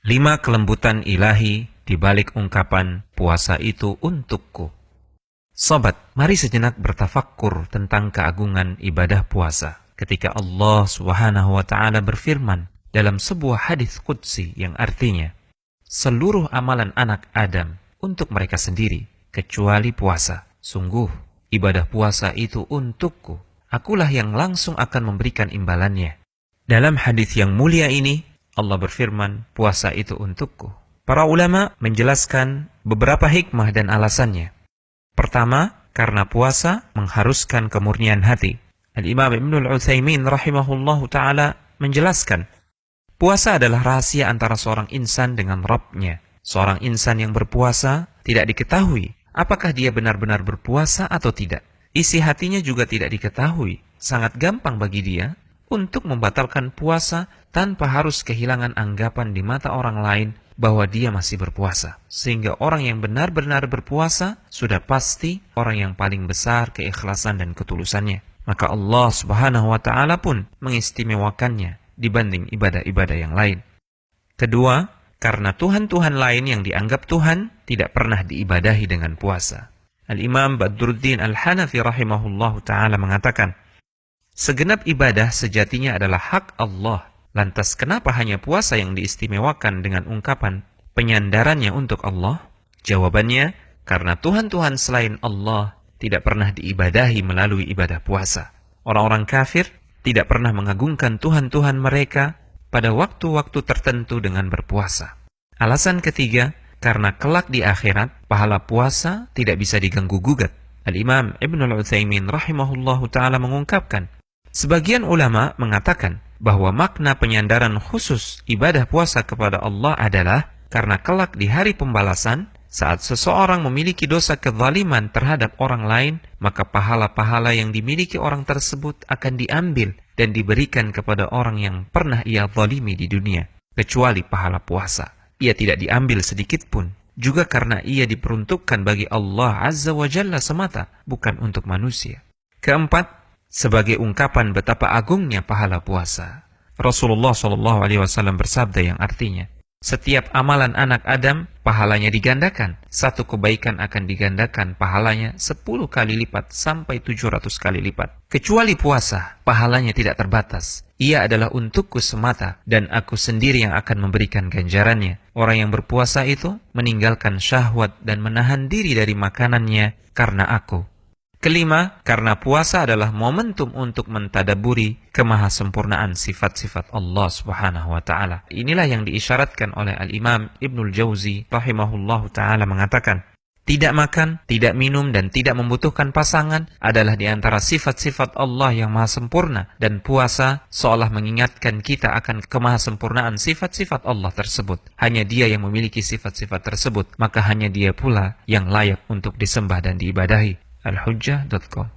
5 kelembutan ilahi di balik ungkapan puasa itu untukku. Sobat, mari sejenak bertafakkur tentang keagungan ibadah puasa. Ketika Allah Subhanahu wa Ta'ala berfirman dalam sebuah hadis qudsi yang artinya, seluruh amalan anak Adam untuk mereka sendiri kecuali puasa. Sungguh, ibadah puasa itu untukku. Akulah yang langsung akan memberikan imbalannya. Dalam hadis yang mulia ini, Allah berfirman, puasa itu untukku. Para ulama menjelaskan beberapa hikmah dan alasannya. Pertama, karena puasa mengharuskan kemurnian hati. Al-Imam Ibnul Utsaimin rahimahullahu ta'ala menjelaskan, puasa adalah rahasia antara seorang insan dengan Rabb-nya. Seorang insan yang berpuasa tidak diketahui apakah dia benar-benar berpuasa atau tidak. Isi hatinya juga tidak diketahui. Sangat gampang bagi dia untuk membatalkan puasa tanpa harus kehilangan anggapan di mata orang lain bahwa dia masih berpuasa. Sehingga orang yang benar-benar berpuasa sudah pasti orang yang paling besar keikhlasan dan ketulusannya. Maka Allah Subhanahu wa Ta'ala pun mengistimewakannya dibanding ibadah-ibadah yang lain. Kedua, karena Tuhan-Tuhan lain yang dianggap Tuhan tidak pernah diibadahi dengan puasa. Al-Imam Badruddin Al-Hanafi rahimahullahu ta'ala mengatakan, segenap ibadah sejatinya adalah hak Allah. Lantas kenapa hanya puasa yang diistimewakan dengan ungkapan penyandarannya untuk Allah? Jawabannya, karena Tuhan-Tuhan selain Allah tidak pernah diibadahi melalui ibadah puasa. Orang-orang kafir tidak pernah mengagungkan Tuhan-Tuhan mereka pada waktu-waktu tertentu dengan berpuasa. Alasan ketiga, karena kelak di akhirat, pahala puasa tidak bisa diganggu-gugat. Al-Imam Ibnul Utsaimin rahimahullahu ta'ala mengungkapkan, sebagian ulama mengatakan bahwa makna penyandaran khusus ibadah puasa kepada Allah adalah karena kelak di hari pembalasan, saat seseorang memiliki dosa kezaliman terhadap orang lain, maka pahala-pahala yang dimiliki orang tersebut akan diambil dan diberikan kepada orang yang pernah ia zalimi di dunia, kecuali pahala puasa. Ia tidak diambil sedikit pun, juga karena ia diperuntukkan bagi Allah Azza wa Jalla semata, bukan untuk manusia. Keempat, sebagai ungkapan betapa agungnya pahala puasa. Rasulullah SAW bersabda yang artinya, setiap amalan anak Adam, pahalanya digandakan. Satu kebaikan akan digandakan pahalanya 10 kali lipat sampai 700 kali lipat. Kecuali puasa, pahalanya tidak terbatas. Ia adalah untukku semata, dan aku sendiri yang akan memberikan ganjarannya. Orang yang berpuasa itu meninggalkan syahwat dan menahan diri dari makanannya karena aku. Kelima, karena puasa adalah momentum untuk mentadaburi kemahasempurnaan sifat-sifat Allah Subhanahu wa Ta'ala. Inilah yang diisyaratkan oleh Al-Imam Ibnul Jauzi rahimahullahu ta'ala mengatakan, tidak makan, tidak minum, dan tidak membutuhkan pasangan adalah di antara sifat-sifat Allah yang maha sempurna, dan puasa seolah mengingatkan kita akan kemahasempurnaan sifat-sifat Allah tersebut. Hanya Dia yang memiliki sifat-sifat tersebut, maka hanya Dia pula yang layak untuk disembah dan diibadahi. Al-Hujjah.com